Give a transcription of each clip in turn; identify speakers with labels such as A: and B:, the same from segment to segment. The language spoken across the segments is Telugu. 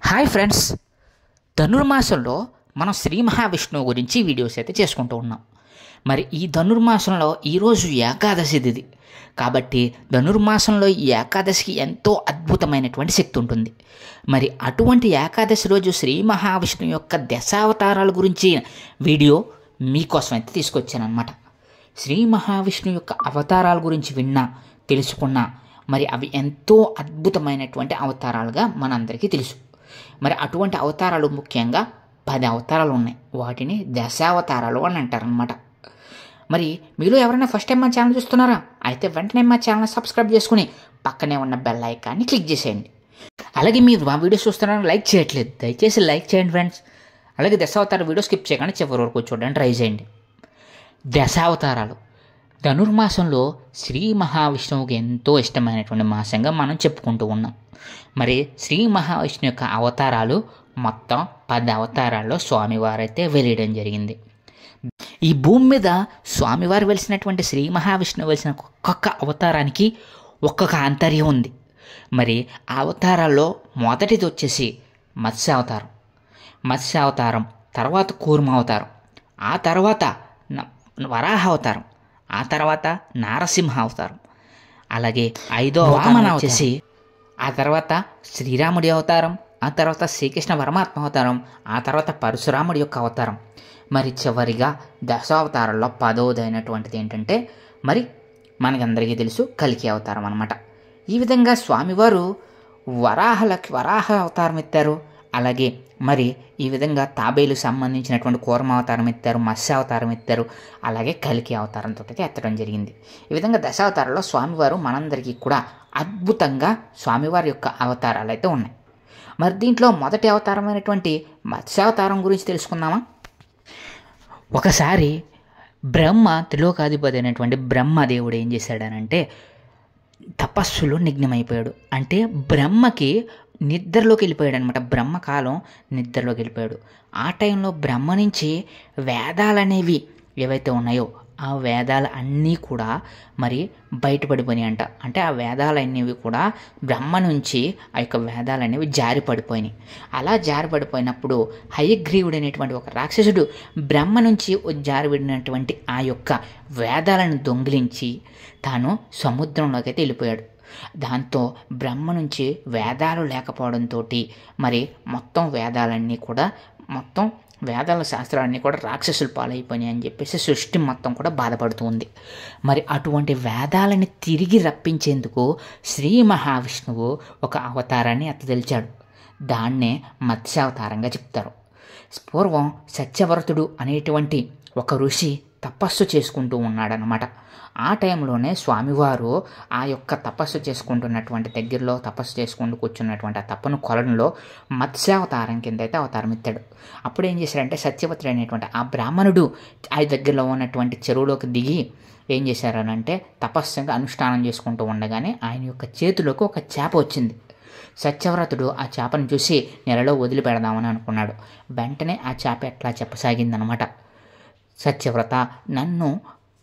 A: హాయ్ ఫ్రెండ్స్, ధనుర్మాసంలో మనం శ్రీ మహావిష్ణువు గురించి వీడియోస్ అయితే చేసుకుంటూ ఉన్నాం. మరి ఈ ధనుర్మాసంలో ఈరోజు ఏకాదశి తిథి కాబట్టి ధనుర్మాసంలో ఈ ఏకాదశికి ఎంతో అద్భుతమైనటువంటి శక్తి ఉంటుంది. మరి అటువంటి ఏకాదశి రోజు శ్రీ మహావిష్ణువు యొక్క దశావతారాల గురించి వీడియో మీకోసం అయితే తీసుకొచ్చానమాట. శ్రీ మహావిష్ణువు యొక్క అవతారాల గురించి విన్నా తెలుసుకున్నా మరి అవి ఎంతో అద్భుతమైనటువంటి అవతారాలుగా మనందరికీ తెలుసు. మరి అటువంటి అవతారాలు ముఖ్యంగా 10 అవతారాలు ఉన్నాయి. వాటిని దశావతారాలు అని అంటారనమాట. మరి మీలో ఎవరైనా ఫస్ట్ టైం మా ఛానల్ చూస్తున్నారా? అయితే వెంటనే మా ఛానల్ సబ్స్క్రైబ్ చేసుకుని పక్కనే ఉన్న బెల్ ఐకాన్ని క్లిక్ చేసేయండి. అలాగే మీరు మా వీడియోస్ చూస్తున్నారని లైక్ చేయట్లేదు, దయచేసి లైక్ చేయండి ఫ్రెండ్స్. అలాగే దశావతార వీడియో స్కిప్ చేయకుండా చివరి వరకు చూడడానికి ట్రై చేయండి. దశావతారాలు ధనుర్మాసంలో శ్రీ మహావిష్ణువుకి ఎంతో ఇష్టమైనటువంటి మాసంగా మనం చెప్పుకుంటూ ఉన్నాం. మరి శ్రీ మహావిష్ణువు యొక్క అవతారాలు మొత్తం 10 అవతారాల్లో స్వామివారైతే వెలియడం జరిగింది. ఈ భూమి మీద స్వామివారు వెలిసినటువంటి శ్రీ మహావిష్ణువు వెలిసిన ఒక్కొక్క అవతారానికి ఒక్కొక్క ఆంతర్యం ఉంది. మరి ఆ అవతారాల్లో మొదటిది వచ్చేసి మత్స్యావతారం, తర్వాత కూర్మావతారం, ఆ తర్వాత వరాహ అవతారం, ఆ తర్వాత నారసింహ అవతారం, అలాగే 5వ వామన వచ్చేసి, ఆ తర్వాత శ్రీరాముడి అవతారం, ఆ తర్వాత శ్రీకృష్ణ పరమాత్మ అవతారం, ఆ తర్వాత పరశురాముడి యొక్క అవతారం. మరి చివరిగా దశావతారంలో 10వది అయినటువంటిది ఏంటంటే మరి మనకందరికీ తెలుసు కల్కి అవతారం అన్నమాట. ఈ విధంగా స్వామివారు వరాహ అవతారం ఎత్తారు. అలాగే మరి ఈ విధంగా తాబేలు సంబంధించినటువంటి కూర్మ అవతారం ఎత్తారు, మత్స్యావతారం ఎత్తారు, అలాగే కల్కి అవతారంతో ఎత్తడం జరిగింది. ఈ విధంగా దశావతారంలో స్వామివారు మనందరికీ కూడా అద్భుతంగా స్వామివారి యొక్క అవతారాలు అయితే ఉన్నాయి. మరి దీంట్లో మొదటి అవతారమైనటువంటి మత్స్యావతారం గురించి తెలుసుకుందామా? ఒకసారి త్రిలోకాధిపతి అయినటువంటి బ్రహ్మదేవుడు ఏం చేశాడనంటే తపస్సులో నిఘ్నమైపోయాడు. అంటే బ్రహ్మకి నిద్రలోకి వెళ్ళిపోయాడు అనమాట. బ్రహ్మకాలం నిద్రలోకి వెళ్ళిపోయాడు. ఆ టైంలో బ్రహ్మ నుంచి వేదాలనేవి ఏవైతే ఉన్నాయో ఆ వేదాలు అన్నీ కూడా మరి బయటపడిపోయినాయి అంట. అంటే ఆ వేదాలు అనేవి కూడా బ్రహ్మ నుంచి ఆ యొక్క వేదాలు అనేవి జారిపడిపోయినాయి. అలా జారిపడిపోయినప్పుడు హయగ్రీవుడు అనేటువంటి ఒక రాక్షసుడు బ్రహ్మ నుంచి జారిపడినటువంటి ఆ యొక్క వేదాలను దొంగిలించి తాను సముద్రంలోకి అయితే వెళ్ళిపోయాడు. దాంతో బ్రహ్మ నుంచి వేదాలు లేకపోవడంతో మరి మొత్తం వేదాల శాస్త్రాలన్నీ కూడా రాక్షసులు పాలైపోయినాయి అని చెప్పేసి సృష్టి మొత్తం కూడా బాధపడుతుంది. మరి అటువంటి వేదాలని తిరిగి రప్పించేందుకు శ్రీ మహావిష్ణువు ఒక అవతారాన్ని ఎత్తదలిచాడు. దాన్నే మత్స్యావతారంగా చెప్తారు. పూర్వం సత్యవ్రతుడు అనేటువంటి ఒక ఋషి తపస్సు చేసుకుంటూ ఉన్నాడనమాట. ఆ టైంలోనే స్వామివారు ఆ యొక్క తపస్సు చేసుకుంటున్నటువంటి దగ్గరలో తపస్సు చేసుకుంటూ కూర్చున్నటువంటి ఆ తపను కొలనులో మత్స్యావతారం కింద అయితే అవతారం ఎత్తాడు. అప్పుడు ఏం చేశారంటే సత్యవతుడు అనేటువంటి ఆ బ్రాహ్మణుడు ఆ దగ్గరలో ఉన్నటువంటి చెరువులోకి దిగి ఏం చేశారనంటే తపస్సుగా అనుష్ఠానం చేసుకుంటూ ఉండగానే ఆయన యొక్క చేతిలోకి ఒక చేప వచ్చింది. సత్యవ్రతుడు ఆ చేపను చూసి నెలలో వదిలిపెడదామని అనుకున్నాడు. వెంటనే ఆ చేప ఎట్లా చెప్పసాగిందనమాట, సత్యవ్రత నన్ను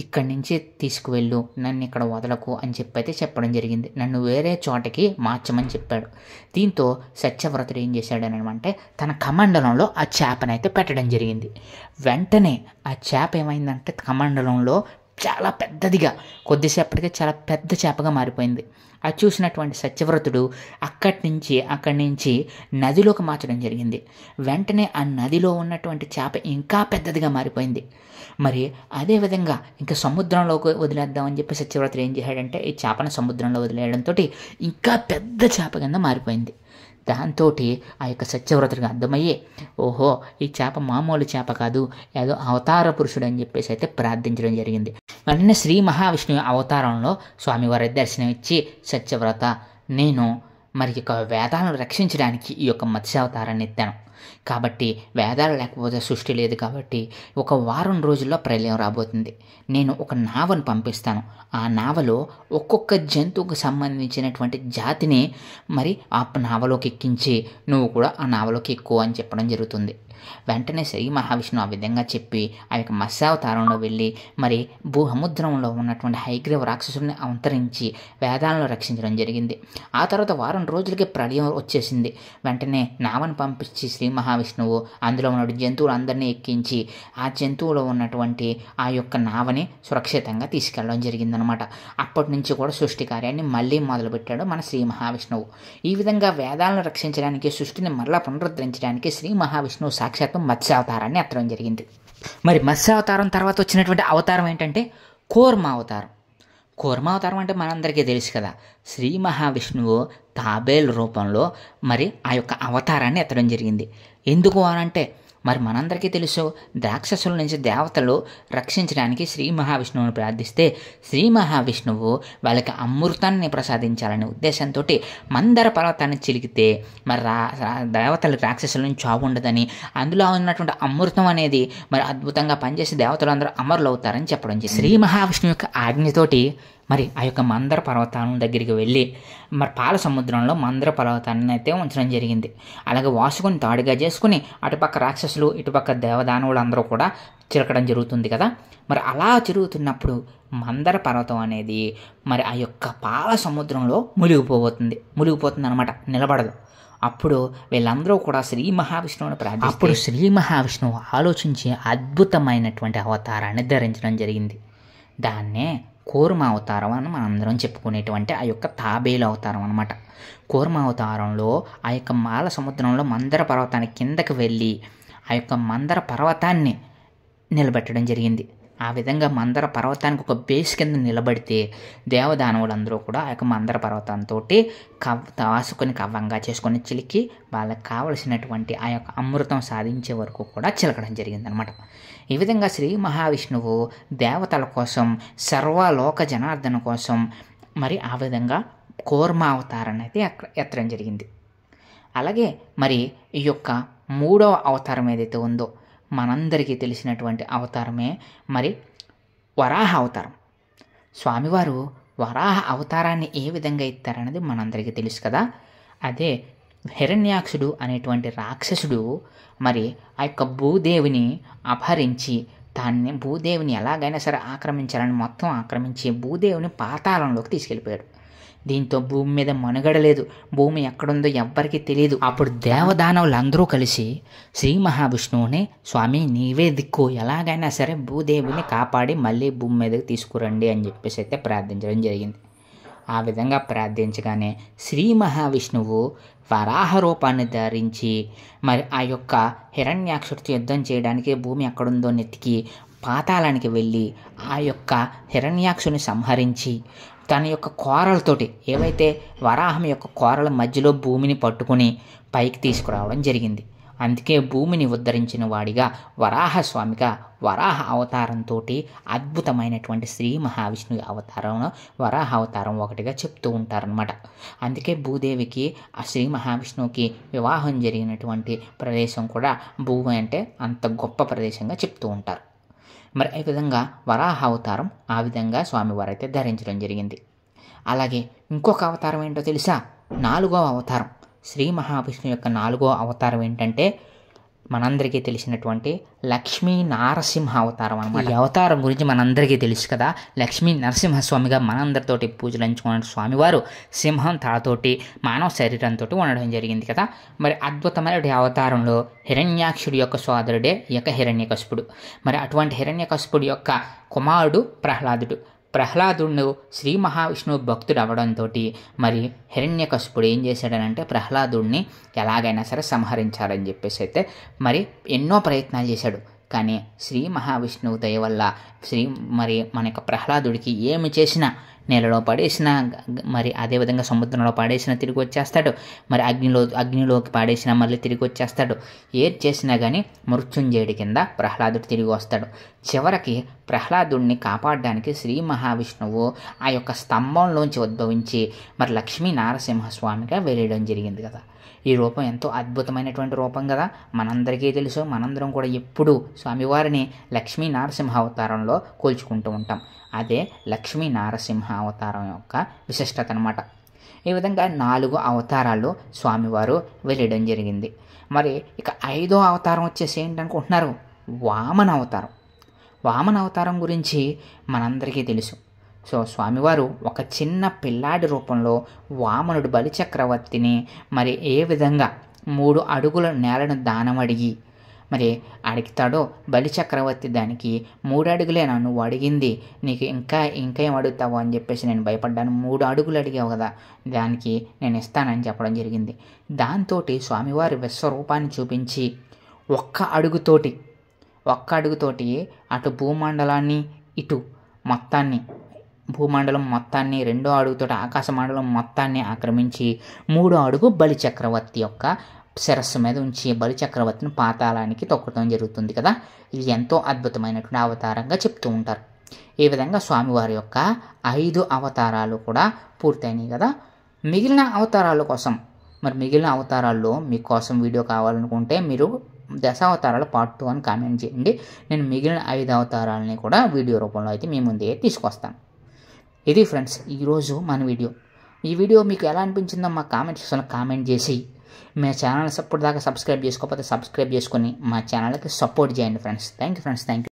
A: ఇక్కడి నుంచి తీసుకువెళ్ళు, నన్ను ఇక్కడ వదలకు అని చెప్పైతే చెప్పడం జరిగింది. నన్ను వేరే చోటకి మార్చమని చెప్పాడు. దీంతో సత్యవ్రతుడు ఏం చేశాడనంటే తన కమండలంలో ఆ చేపనైతే పెట్టడం జరిగింది. వెంటనే ఆ చేప ఏమైందంటే కమండలంలో చాలా పెద్దదిగా కొద్దిసేపటికే చాలా పెద్ద చేపగా మారిపోయింది. అది చూసినటువంటి సత్యవ్రతుడు అక్కడి నుంచి నదిలోకి మార్చడం జరిగింది. వెంటనే ఆ నదిలో ఉన్నటువంటి చేప ఇంకా పెద్దదిగా మారిపోయింది. మరి అదేవిధంగా ఇంకా సముద్రంలోకి వదిలేద్దామని చెప్పి సత్యవ్రతుడు ఏం చేశాడంటే ఈ చేపను సముద్రంలో వదిలేయడంతో ఇంకా పెద్ద చేప కింద మారిపోయింది. దాంతో ఆ యొక్క సత్యవ్రతుడికి అర్థమయ్యే ఓహో ఈ చేప మామూలు చేప కాదు, ఏదో అవతార పురుషుడు అని చెప్పేసి అయితే ప్రార్థించడం జరిగింది. వెంటనే శ్రీ మహావిష్ణువు అవతారంలో స్వామివారి దర్శనం ఇచ్చి సత్యవ్రత నేను మరి యొక్క వేదాలను రక్షించడానికి ఈ యొక్క మత్స్యావతారాన్ని ఎత్తాను. కాబట్టి వేదాలు లేకపోతే సృష్టి లేదు. కాబట్టి ఒక వారం రోజుల్లో ప్రళయం రాబోతుంది. నేను ఒక నావను పంపిస్తాను. ఆ నావలో ఒక్కొక్క జంతువుకు సంబంధించినటువంటి జాతిని మరి ఆ నావలోకి ఎక్కించి నువ్వు కూడా ఆ నావలోకి ఎక్కువ అని చెప్పడం జరుగుతుంది. వెంటనే శ్రీ మహావిష్ణువు ఆ విధంగా చెప్పి ఆ యొక్క మత్స్యావతారంలో వెళ్ళి మరి సముద్రంలో ఉన్నటువంటి హయగ్రీవ రాక్షసుడిని అవతరించి వేదాలను రక్షించడం జరిగింది. ఆ తర్వాత వారం రోజులకి ప్రళయం వచ్చేసింది. వెంటనే నావను పంపించి శ్రీ మహావిష్ణువు అందులో ఉన్న జంతువులందరినీ ఎక్కించి ఆ జంతువులో ఉన్నటువంటి ఆ యొక్క నావని సురక్షితంగా తీసుకెళ్ళడం జరిగిందనమాట. అప్పటి నుంచి కూడా సృష్టి కార్యాన్ని మళ్ళీ మొదలుపెట్టాడు మన శ్రీ మహావిష్ణువు. ఈ విధంగా వేదాలను రక్షించడానికి, సృష్టిని మరలా పునరుద్ధరించడానికి శ్రీ మహావిష్ణువు సాక్షాత్తు మత్స్యావతారాన్ని ఎత్తడం జరిగింది. మరి మత్స్యావతారం తర్వాత వచ్చినటువంటి అవతారం ఏంటంటే కూర్మావతారం. కూర్మావతారం అంటే మనందరికీ తెలుసు కదా, శ్రీ మహావిష్ణువు తాబేలు రూపంలో మరి ఆ యొక్క అవతారాన్ని ఎత్తడం జరిగింది. ఎందుకు అనంటే మరి మనందరికీ తెలుసు, రాక్షసుల నుంచి దేవతలు రక్షించడానికి శ్రీ మహావిష్ణువుని ప్రార్థిస్తే శ్రీ మహావిష్ణువు వాళ్ళకి అమృతాన్ని ప్రసాదించాలనే ఉద్దేశంతో మందర పర్వతాన్ని చిలికితే మరి దేవతలు రాక్షసుల నుంచి చావు ఉండదని, అందులో ఉన్నటువంటి అమృతం అనేది మరి అద్భుతంగా పనిచేసి దేవతలు అందరూ అమరులు అవుతారని చెప్పడం జరిగింది. శ్రీ మహావిష్ణువు యొక్క ఆజ్ఞతోటి మరి ఆ యొక్క మందర పర్వతం దగ్గరికి వెళ్ళి మరి పాల సముద్రంలో మందర పర్వతాన్ని అయితే ఉంచడం జరిగింది. అలాగే వాసుకుని తాడుగా చేసుకుని అటుపక్క రాక్షసులు ఇటుపక్క దేవదానవులు అందరూ కూడా చిలకడం జరుగుతుంది కదా. మరి అలా జరుగుతున్నప్పుడు మందర పర్వతం అనేది మరి ఆ యొక్క పాల సముద్రంలో మునిగిపోతుంది అనమాట, నిలబడదు. అప్పుడు వీళ్ళందరూ కూడా శ్రీ మహావిష్ణువుని ప్రార్థిస్తారు. అప్పుడు శ్రీ మహావిష్ణువు ఆలోచించి అద్భుతమైనటువంటి అవతారాన్ని ధరించడం జరిగింది. దాన్నే కూర్మ అవతారం అని మనందరం చెప్పుకునేటువంటి ఆ యొక్క తాబేలు అవతారం అనమాట. కూర్మ అవతారంలో ఆ యొక్క మాల సముద్రంలో మందర పర్వతానికి కిందకి వెళ్ళి ఆ యొక్క మందర పర్వతాన్ని నిలబెట్టడం జరిగింది. ఆ విధంగా మందర పర్వతానికి ఒక బేస్ కింద నిలబడితే దేవదానవులందరూ కూడా ఆ యొక్క మందర పర్వతంతో వాసుకొని కవ్వంగా చేసుకొని చిలికి వాళ్ళకి కావలసినటువంటి ఆ యొక్క అమృతం సాధించే వరకు కూడా చిలకడం జరిగిందనమాట. ఈ విధంగా శ్రీ మహావిష్ణువు దేవతల కోసం, సర్వలోక జనార్దన కోసం మరి ఆ విధంగా కూర్మ అవతారాన్ని అయితే ఎత్తడం జరిగింది. అలాగే మరి ఈ యొక్క మూడవ అవతారం ఏదైతే ఉందో మనందరికీ తెలిసినటువంటి అవతారమే మరి వరాహ అవతారం. స్వామివారు వరాహ అవతారాన్ని ఏ విధంగా ఎత్తారనేది మనందరికీ తెలుసు కదా. అదే హిరణ్యాక్షుడు అనేటువంటి రాక్షసుడు మరి ఆ యొక్క భూదేవిని అపహరించి భూదేవిని ఎలాగైనా సరే ఆక్రమించాలని మొత్తం ఆక్రమించి భూదేవిని పాతాళంలోకి తీసుకెళ్ళిపోయాడు. దీంతో భూమి మీద మనుగడ లేదు, భూమి ఎక్కడుందో ఎవ్వరికీ తెలియదు. అప్పుడు దేవదానవులందరూ కలిసి శ్రీ మహావిష్ణువుని, స్వామి నీవే దిక్కు, ఎలాగైనా సరే భూదేవిని కాపాడి మళ్ళీ భూమి మీదకి తీసుకురండి అని చెప్పేసి అయితే ప్రార్థించడం జరిగింది. ఆ విధంగా ప్రార్థించగానే శ్రీ మహావిష్ణువు వరాహ రూపాన్ని ధరించి మరి ఆ యొక్క హిరణ్యాక్షుడితో యుద్ధం చేయడానికి భూమి ఎక్కడుందో నెత్తికి పాతాళానికి వెళ్ళి ఆ యొక్క హిరణ్యాక్షుని సంహరించి తన యొక్క కోరలతోటి, ఏవైతే వరాహం యొక్క కోరల మధ్యలో భూమిని పట్టుకుని పైకి తీసుకురావడం జరిగింది. అందుకే భూమిని ఉద్ధరించిన వాడిగా వరాహస్వామిగా వరాహ అవతారంతో అద్భుతమైనటువంటి శ్రీ మహావిష్ణువు అవతారం వరాహ అవతారం ఒకటిగా చెప్తూ ఉంటారనమాట. అందుకే భూదేవికి ఆ శ్రీ మహావిష్ణువుకి వివాహం జరిగినటువంటి ప్రదేశం కూడా భూమి అంటే అంత గొప్ప ప్రదేశంగా చెప్తూ ఉంటారు. మరి ఈ విధంగా వరాహ అవతారం ఆ విధంగా స్వామివారు అయితే ధరించడం జరిగింది. అలాగే ఇంకొక అవతారం ఏంటో తెలుసా? 4వ అవతారం. శ్రీ మహావిష్ణువు యొక్క 4వ అవతారం ఏంటంటే మనందరికీ తెలిసినటువంటి లక్ష్మీ నారసింహ అవతారం అన్నమాట. ఈ అవతారం గురించి మనందరికీ తెలుసు కదా. లక్ష్మీ నరసింహస్వామిగా మనందరితోటి పూజలు అంచుకున్న స్వామివారు సింహం తలతోటి మానవ శరీరంతో ఉండడం జరిగింది కదా. మరి అద్భుతమైన అవతారంలో హిరణ్యాక్షుడి యొక్క సోదరుడే ఈ యొక్క హిరణ్యకశిపుడు. మరి అటువంటి హిరణ్యకశిపుడి యొక్క కుమారుడు ప్రహ్లాదుడు శ్రీ మహావిష్ణువు భక్తుడు అవ్వడంతో మరి హిరణ్యకశిపుడు ఏం చేశాడనంటే ప్రహ్లాదుడిని ఎలాగైనా సరే సంహరించాలని చెప్పేసి అయితే మరి ఎన్నో ప్రయత్నాలు చేశాడు. కానీ శ్రీ మహావిష్ణువు దయ వల్ల మరి మన యొక్క ప్రహ్లాదుడికి ఏమి చేసినా, నేలలో పడేసినా, మరి అదేవిధంగా సముద్రంలో పడేసినా తిరిగి వచ్చేస్తాడు, మరి అగ్నిలోకి పడేసినా మళ్ళీ తిరిగి వచ్చేస్తాడు. ఏది చేసినా కానీ మృత్యుంజయుడి కింద ప్రహ్లాదుడు తిరిగి వస్తాడు. చివరికి ప్రహ్లాదుడిని కాపాడడానికి శ్రీ మహావిష్ణువు ఆ యొక్క స్తంభంలోంచి ఉద్భవించి మరి లక్ష్మీ నారసింహస్వామిగా వెళ్ళడం జరిగింది కదా. ఈ రూపం ఎంతో అద్భుతమైనటువంటి రూపం కదా, మనందరికీ తెలుసు. మనందరం కూడా ఎప్పుడూ స్వామివారిని లక్ష్మీ నరసింహ అవతారంలో కొలుచుకుంటూ ఉంటాం. అదే లక్ష్మీ నరసింహ అవతారం యొక్క విశిష్టత అన్నమాట. ఈ విధంగా 4 అవతారాల్లో స్వామివారు వెళ్ళడం జరిగింది. మరి ఇక 5వ అవతారం వచ్చేసి ఏంటనుకుంటున్నారు? వామన అవతారం. వామన అవతారం గురించి మనందరికీ తెలుసు. సో స్వామివారు ఒక చిన్న పిల్లాడి రూపంలో వామనుడు బలిచక్రవర్తిని మరి ఏ విధంగా 3 అడుగుల నేలను దానం అడిగి మరి అడుగుతాడో, బలిచక్రవర్తి దానికి 3 అడుగులే నువ్వు అడిగింది, నీకు ఇంకేం అడుగుతావు అని చెప్పేసి నేను భయపడ్డాను, 3 అడుగులు అడిగావు కదా, దానికి నేను ఇస్తానని చెప్పడం జరిగింది. దాంతో స్వామివారి విశ్వరూపాన్ని చూపించి ఒక్క అడుగుతోటి అటు భూమండలాన్ని ఇటు మొత్తాన్ని, భూమండలం మొత్తాన్ని, 2వ అడుగుతోటి ఆకాశ మండలం మొత్తాన్ని ఆక్రమించి 3వ అడుగు బలిచక్రవర్తి యొక్క శిరస్సు మీద ఉంచి బలిచక్రవర్తిని పాతాళానికి తొక్కడం జరుగుతుంది కదా. ఇది ఎంతో అద్భుతమైనటువంటి అవతారంగా చెప్తూ ఉంటారు. ఈ విధంగా స్వామివారి యొక్క 5 అవతారాలు కూడా పూర్తయినాయి కదా. మిగిలిన అవతారాల కోసం, మరి మిగిలిన అవతారాల్లో మీకోసం వీడియో కావాలనుకుంటే మీరు దశావతారాల పార్ట్ 2 అని కామెంట్ చేయండి. నేను మిగిలిన 5 అవతారాలని కూడా వీడియో రూపంలో అయితే మీ ముందే తీసుకొస్తాను. ఇది ఫ్రెండ్స్ ఈరోజు మన వీడియో. ఈ వీడియో మీకు ఎలా అనిపించిందో మా కామెంట్ సెక్షన్లో కామెంట్ చేసి, మా ఛానల్ సపోర్ట్ దాకా సబ్స్క్రైబ్ చేసుకోకపోతే సబ్స్క్రైబ్ చేసుకొని మా ఛానల్కి సపోర్ట్ చేయండి friends. Thank you friends, thank you.